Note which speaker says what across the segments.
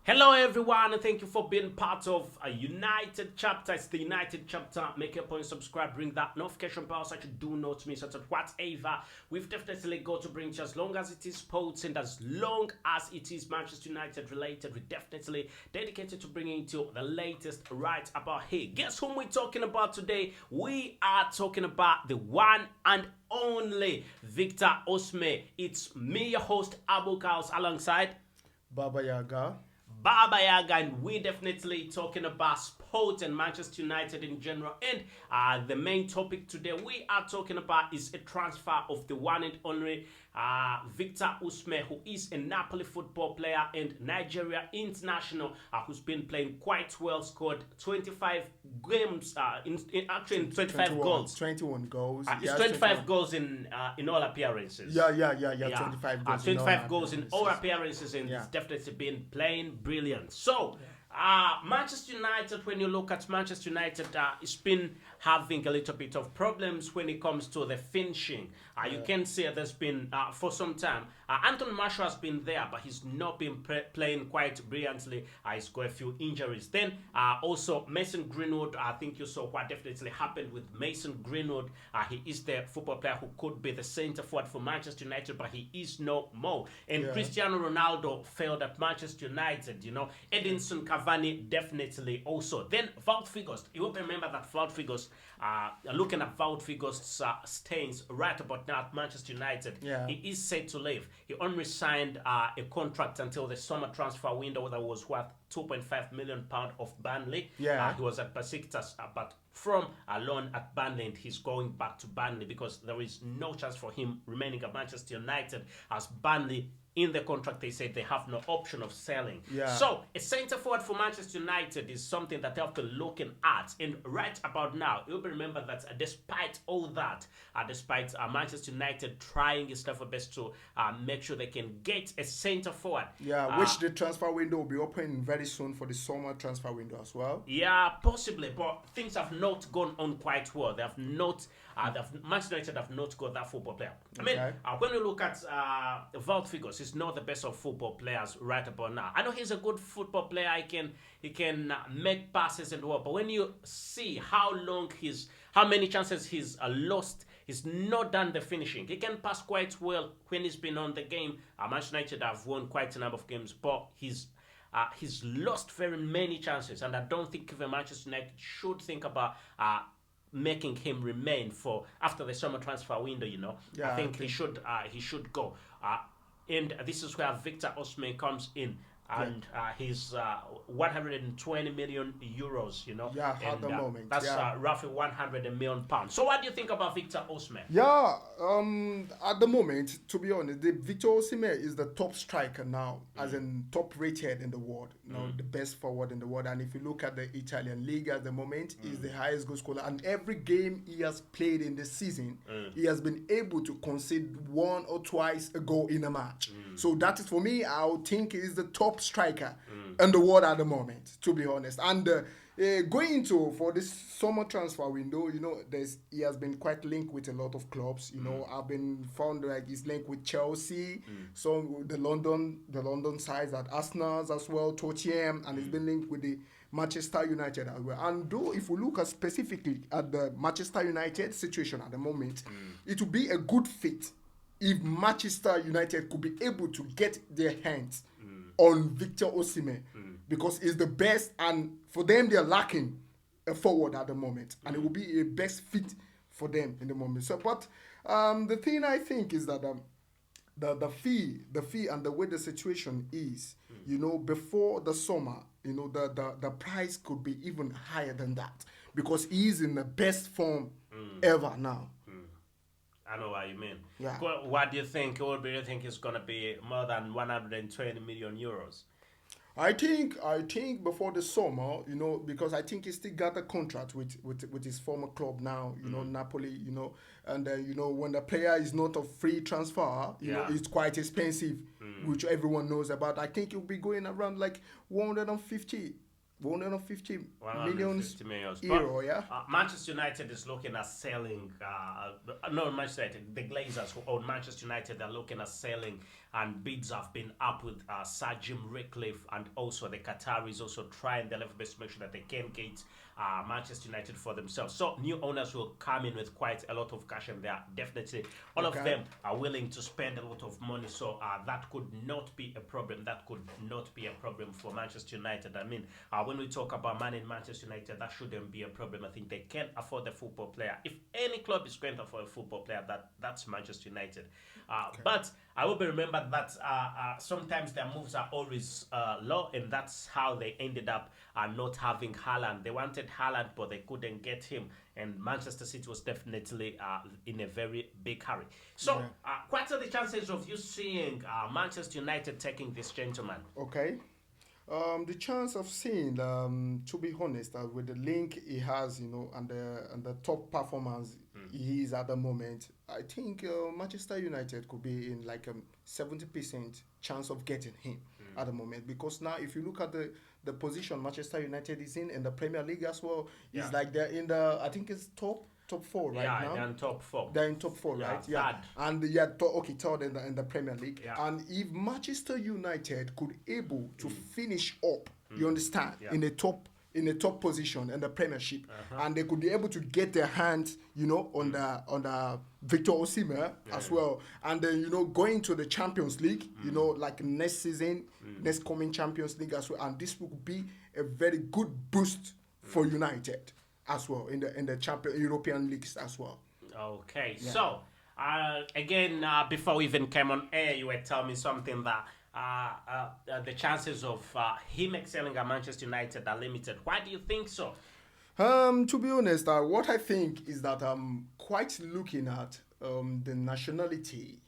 Speaker 1: Hello, everyone, and thank you for being part of a United chapter. It's the United chapter. Make a point, subscribe, ring that notification bell so you do not miss out on whatever we've definitely got to bring to you. As long as it is sports and as long as it is Manchester United related, we're definitely dedicated to bringing to the latest right about here. Guess whom we're talking about today? We are talking about the one and only Victor Osimhen. It's me, your host, Abu KALS, alongside
Speaker 2: Baba Yaga.
Speaker 1: Baba Yaga, and we're definitely talking about sport and Manchester United in general. And the main topic today we are talking about is a transfer of the one and only Victor Osimhen, who is a Napoli football player and Nigeria international, who's been playing quite well, scored 25 games, actually in 25
Speaker 2: 21,
Speaker 1: goals.
Speaker 2: 21 goals.
Speaker 1: It's
Speaker 2: Yes,
Speaker 1: 25 goals in all appearances.
Speaker 2: Yeah. 25 goals.
Speaker 1: 25 goals in all appearances, and
Speaker 2: Yeah.
Speaker 1: it's definitely been playing brilliant. So, Manchester United, when you look at Manchester United, it's been having a little bit of problems when it comes to the finishing. You can see there's been, for some time, Anthony Marshall has been there, but he's not been playing quite brilliantly. He's got a few injuries. Then, also, Mason Greenwood, I think you saw what definitely happened with Mason Greenwood. He is the football player who could be the centre forward for Manchester United, but he is no more. And Cristiano Ronaldo failed at Manchester United, Edinson Cavani definitely also. Then Wout Weghorst, you will remember that Wout Weghorst, looking at Wout Weghorst's stains right about now at Manchester United, he is set to leave. He only signed a contract until the summer transfer window that was worth £2.5 million of Burnley. He was at Besiktas, but from a loan at Burnley, and he's going back to Burnley because there is no chance for him remaining at Manchester United, as Burnley, in the contract, they said they have no option of selling. So a centre forward for Manchester United is something that they have to look at. And right about now, you'll remember that despite all that, despite Manchester United trying its level best to make sure they can get a centre forward.
Speaker 2: Which the transfer window will be open very soon for the summer transfer window as well.
Speaker 1: Yeah, possibly, but things have not gone on quite well. They have not. Manchester United have not got that football player. I mean, when you look at Wout Weghorst, he's not the best of football players right about now. I know he's a good football player. He can make passes and what, but when you see how many chances he's lost, he's not done the finishing. He can pass quite well when he's been on the game. Manchester United have won quite a number of games, but he's lost very many chances, and I don't think even Manchester United should think about making him remain for after the summer transfer window. I think he should go. And this is where Victor Osimhen comes in. And he's 120 million euros,
Speaker 2: At the moment.
Speaker 1: That's roughly 100 million pounds. So what do you think about Victor Osimhen?
Speaker 2: At the moment, to be honest, the Victor Osimhen is the top striker now, as in top rated in the world, the best forward in the world. And if you look at the Italian league at the moment, he's the highest goal scorer. And every game he has played in the season, he has been able to concede one or twice a goal in a match. So that is, for me, I would think he's the top striker in the world at the moment, to be honest. And going into for this summer transfer window, he has been quite linked with a lot of clubs. I've been found like he's linked with Chelsea, so the London sides at Arsenal as well, Tottenham, and he's been linked with the Manchester United as well. And though if we look at specifically at the Manchester United situation at the moment, it would be a good fit if Manchester United could be able to get their hands on Victor Osimhen, because he's the best, and for them they're lacking a forward at the moment, and it will be a best fit for them in the moment. So, but the thing I think is that the fee and the way the situation is, before the summer, the price could be even higher than that, because he is in the best form ever now.
Speaker 1: I know what you mean.
Speaker 2: Yeah.
Speaker 1: What do you think? What do you think is going to be more than 120 million euros?
Speaker 2: I think before the summer, because I think he still got a contract with his former club now, Napoli, and when the player is not a free transfer, it's quite expensive, which everyone knows about. I think he'll be going around like 150 million euro,
Speaker 1: Manchester United is looking at selling. No, Manchester United, the Glazers who own Manchester United, are looking at selling and bids have been up with Sir Jim Ratcliffe and also the Qataris also trying their level best to make sure that they can get Manchester United for themselves. So new owners will come in with quite a lot of cash, and they are definitely all of them are willing to spend a lot of money. So that could not be a problem. That could not be a problem for Manchester United. I mean, when we talk about money in Manchester United, that shouldn't be a problem. I think they can afford the football player. If any club is going to afford a football player, that's Manchester United. But I will be remembered that sometimes their moves are always low, and that's how they ended up not having Haaland. They wanted Haaland, but they couldn't get him, and Manchester City was definitely in a very big hurry. So, what are the chances of you seeing Manchester United taking this gentleman?
Speaker 2: Okay. The chance of seeing, to be honest, with the link he has, and the top performance he is at the moment, I think Manchester United could be in like a 70% chance of getting him at the moment. Because now, if you look at the position Manchester United is in the Premier League as well, it's like they're in the, I think it's top 4 right now.
Speaker 1: Yeah, they're in top 4.
Speaker 2: They're in top 4, right? Yeah.
Speaker 1: Third.
Speaker 2: And third in the Premier League. Yeah. And if Manchester United could able to finish up, you understand, in the top position in the Premiership, and they could be able to get their hands, on the Victor Osimhen as well, and then going to the Champions League, like next season, next coming Champions League as well, and this would be a very good boost for United as well in the European leagues as well.
Speaker 1: Okay, so again, before we even came on air, you were telling me something that the chances of him excelling at Manchester United are limited. Why do you think so?
Speaker 2: To be honest, what I think is that I'm quite looking at the nationality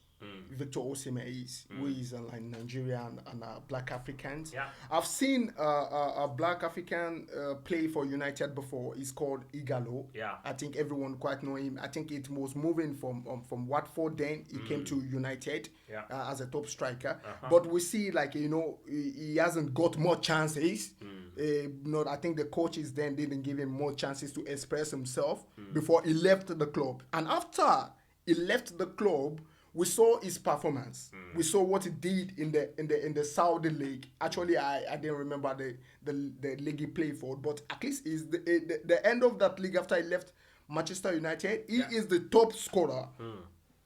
Speaker 2: Victor Osimhen is, who is like Nigerian and Black Africans. Yeah. I've seen a Black African play for United before. He's called Igalo. Yeah. I think everyone quite know him. I think it was moving from Watford. Then he came to United as a top striker. But we see he hasn't got more chances. I think the coaches then didn't give him more chances to express himself before he left the club. And after he left the club, we saw his performance. We saw what he did in the Saudi league. Actually, I didn't remember the league he played for, but at least is the end of that league after he left Manchester United. He is the top scorer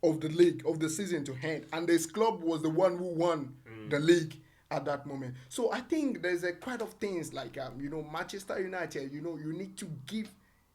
Speaker 2: of the league of the season to end, and his club was the one who won the league at that moment. So I think there's a quite of things like Manchester United. You need to give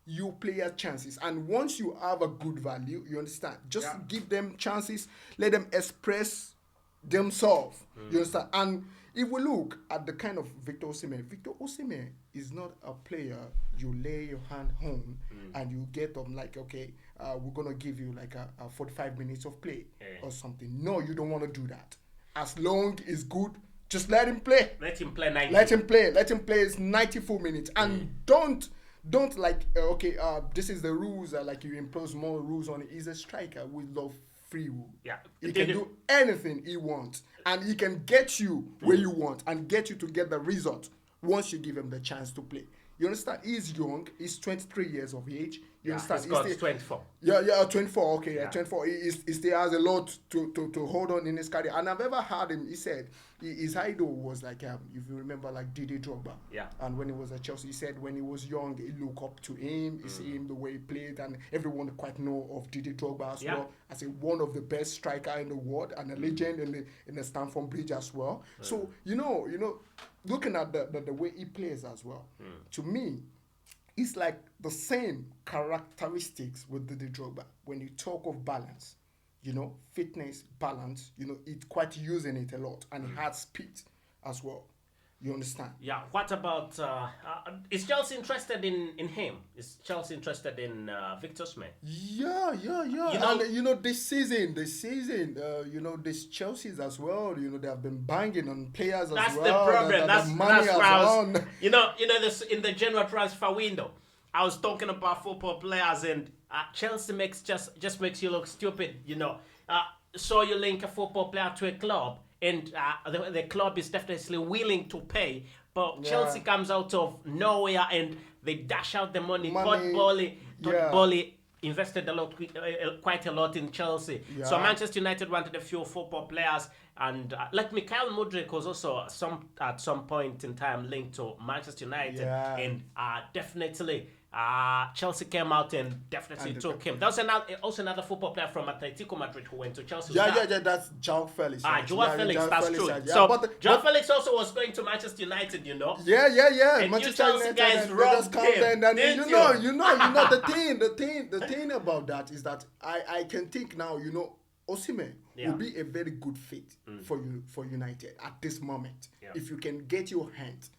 Speaker 2: you players chances, and once you have a good value, you understand, just give them chances, let them express themselves. You understand? And if we look at the kind of Victor Osimhen is not a player you lay your hand on and you get them like, okay, we're gonna give you like a 45 minutes of play or something. No, you don't want to do that. As long as good, just let him play.
Speaker 1: Let him play 90.
Speaker 2: Let him play his 94 minutes, and don't this is the rules, like you impose more rules on it. He's a striker with love free will. Yeah. He can do anything he wants, and he can get you where you want and get you to get the result once you give him the chance to play. You understand? He's young. He's 23 years of age. You understand?
Speaker 1: He's got 24.
Speaker 2: Yeah, 24. Okay, 24. He still has a lot to hold on in his career. And I've ever heard him. He said his idol was like, if you remember, like Didier Drogba. Yeah. And when he was at Chelsea, he said when he was young, he looked up to him. He see him the way he played, and everyone quite know of Didier Drogba as well as one of the best striker in the world and a legend in the Stamford Bridge as well. So looking at the way he plays as well, to me, it's like the same characteristics with the Drogba. When you talk of balance, fitness, balance, it's quite using it a lot, and he has speed as well. You understand? Yeah.
Speaker 1: What about is Chelsea interested in him? Is Chelsea interested in Victor Osimhen?
Speaker 2: Yeah. And this season, this Chelsea's as well. They have been banging on players as well.
Speaker 1: That's the problem. That's money as well. This in the January transfer window, I was talking about football players, and Chelsea just makes you look stupid. So you link a football player to a club, and the club is definitely willing to pay, but Chelsea comes out of nowhere and they dash out the money. Todd Boehly invested quite a lot in Chelsea. Yeah. So Manchester United wanted a few football players, And like Mikhail Mudryk was also at some point in time linked to Manchester United,
Speaker 2: Yeah.
Speaker 1: and definitely Chelsea came out and definitely
Speaker 2: And
Speaker 1: took him. There was also another football player from Atletico Madrid who went to Chelsea.
Speaker 2: Yeah, that's João Felix.
Speaker 1: Joao Felix,
Speaker 2: João
Speaker 1: that's
Speaker 2: Felix,
Speaker 1: true.
Speaker 2: yeah.
Speaker 1: So
Speaker 2: But
Speaker 1: Joao Felix also was going to Manchester United, you know.
Speaker 2: Yeah.
Speaker 1: And
Speaker 2: Manchester
Speaker 1: you Chelsea
Speaker 2: United,
Speaker 1: guys
Speaker 2: and they
Speaker 1: robbed
Speaker 2: just come
Speaker 1: him,
Speaker 2: there, and then
Speaker 1: didn't
Speaker 2: you know the thing about that is that I can think now, Osimhen will be a very good fit for United at this moment.
Speaker 1: Yeah.
Speaker 2: If you can get your hands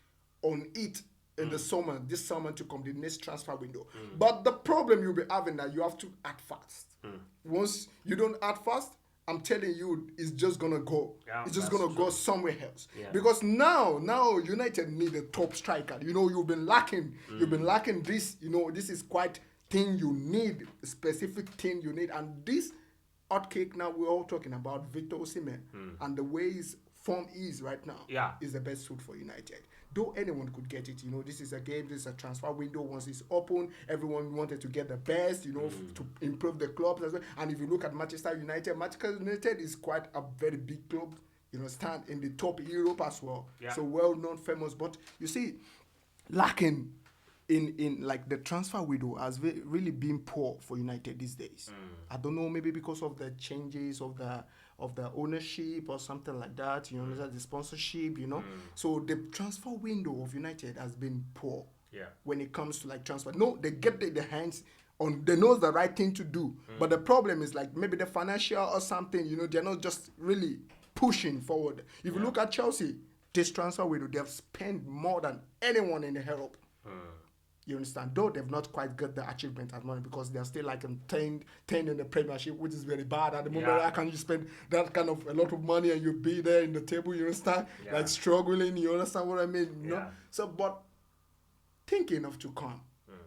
Speaker 2: on it in the summer, this summer to come, the next transfer window. But the problem you'll be having that you have to act fast. Once you don't act fast, I'm telling you, it's just gonna go.
Speaker 1: Yeah,
Speaker 2: it's just
Speaker 1: that's
Speaker 2: gonna
Speaker 1: true.
Speaker 2: go somewhere else.
Speaker 1: Yeah.
Speaker 2: Because now United need a top striker. You've been lacking. You've been lacking this. This is quite thing you need, a specific thing you need. And this hot cake now we're all talking about Victor Osimhen and the way his form is right now is the best suit for United. Though anyone could get it, this is a game, this is a transfer window. Once it's open, everyone wanted to get the best, to improve the clubs as well. And if you look at Manchester United is quite a very big club, stand in the top Europe as well.
Speaker 1: Yeah.
Speaker 2: So well-known, famous. But you see, lacking in like the transfer window has really been poor for United these days. I don't know, maybe because of the changes of the ownership or something like that, the sponsorship, So the transfer window of United has been poor when it comes to like transfer. No, they get their hands on, they know the right thing to do. But the problem is like maybe the financial or something, they're not just really pushing forward. If you look at Chelsea, this transfer window, they have spent more than anyone in Europe. You understand? Though they've not quite got the achievement at the moment because they're still like in 10 in the Premiership, which is very bad at the moment.
Speaker 1: Yeah.
Speaker 2: How can you spend that kind of a lot of money and you be there in the table, you understand?
Speaker 1: Yeah.
Speaker 2: Like struggling, you understand what I mean?
Speaker 1: Yeah.
Speaker 2: So, but thinking of to come,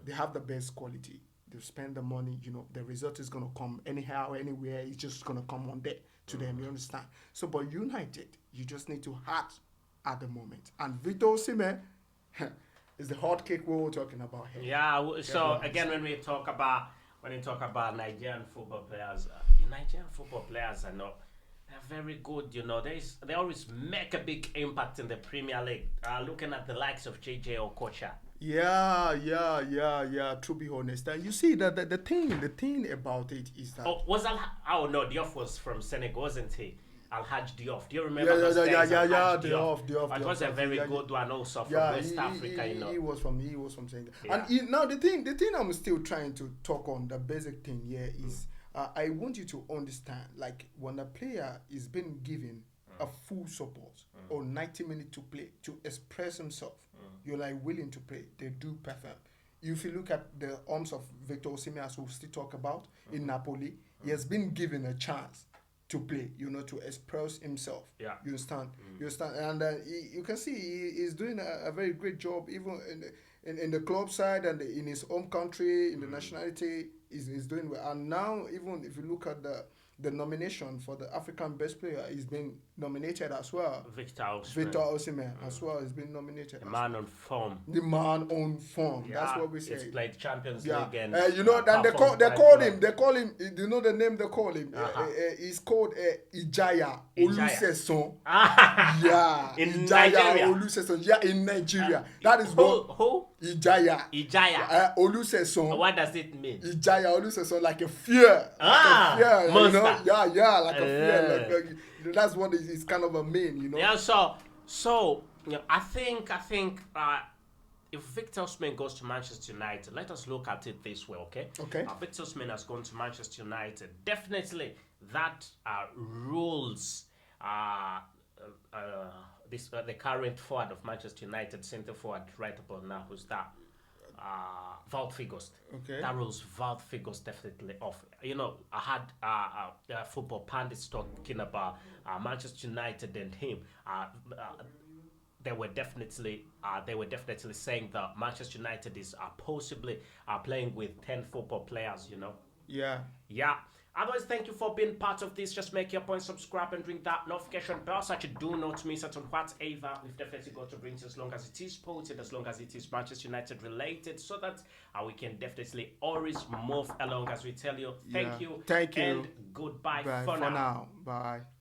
Speaker 2: they have the best quality. They spend the money, the result is going to come anyhow, anywhere. It's just going to come one day to them, you understand? So, but United, you just need to act at the moment. And Victor Osimhen, is the hot cake we were talking about here.
Speaker 1: Yeah. So again, when you talk about Nigerian football players, Nigerian football players are not. They're very good. They always make a big impact in the Premier League. Looking at the likes of JJ Okocha.
Speaker 2: Yeah. To be honest, and you see that the thing about it is that.
Speaker 1: Diop was from Senegal, wasn't he? Alhaj Diop. Do you remember?
Speaker 2: Diop.
Speaker 1: It was a very good one also from West Africa.
Speaker 2: He was from Senegal.
Speaker 1: Yeah.
Speaker 2: And now the thing I'm still trying to talk on, the basic thing here is I want you to understand, like when a player is being given a full support or 90 minutes to play to express himself, you're like willing to play. They do perform. If you look at the arms of Victor Osimhen, as we'll still talk about in Napoli, he has been given a chance to play, to express himself. Yeah. You understand? And you can see he's doing a very great job, even in the club side and in his home country, in the nationality, he's doing well. And now, even if you look at the nomination for the African Best Player, he's been nominated as well.
Speaker 1: Victor
Speaker 2: Osimhen as well has been nominated.
Speaker 1: The man on form.
Speaker 2: The man on form.
Speaker 1: Yeah,
Speaker 2: that's what we say.
Speaker 1: He's played Champions League and
Speaker 2: then they call him. They call him. You know the name they call him. He's called Ijaya Olusegun. Yeah,
Speaker 1: in
Speaker 2: Ijaya
Speaker 1: Nigeria.
Speaker 2: Olusegun. Yeah, in Nigeria. That is
Speaker 1: who?
Speaker 2: Ijaya Olusegun.
Speaker 1: What does it mean?
Speaker 2: Ijaya Olusegun, like a fear.
Speaker 1: Monster.
Speaker 2: Like a fear. That's what is kind of a mean,
Speaker 1: Yeah. So I think if Victor Osimhen goes to Manchester United, let us look at it this way, okay?
Speaker 2: Okay.
Speaker 1: Victor Osimhen has gone to Manchester United. Definitely, that rules the current forward of Manchester United, centre forward right about now, who's that? Wout Weghorst.
Speaker 2: Okay.
Speaker 1: That rules Wout Weghorst definitely off. I had football pundits talking about Manchester United and him. They were definitely saying that Manchester United is possibly playing with 10 football players.
Speaker 2: Yeah.
Speaker 1: Yeah. Otherwise, thank you for being part of this. Just make your point, subscribe, and ring that notification bell so that you do not miss out on whatever we've definitely got to bring you, as long as it is posted, as long as it is Manchester United related, so that we can definitely always move along as we tell you. Thank you.
Speaker 2: Thank you.
Speaker 1: And goodbye.
Speaker 2: Bye.
Speaker 1: For now.
Speaker 2: Bye.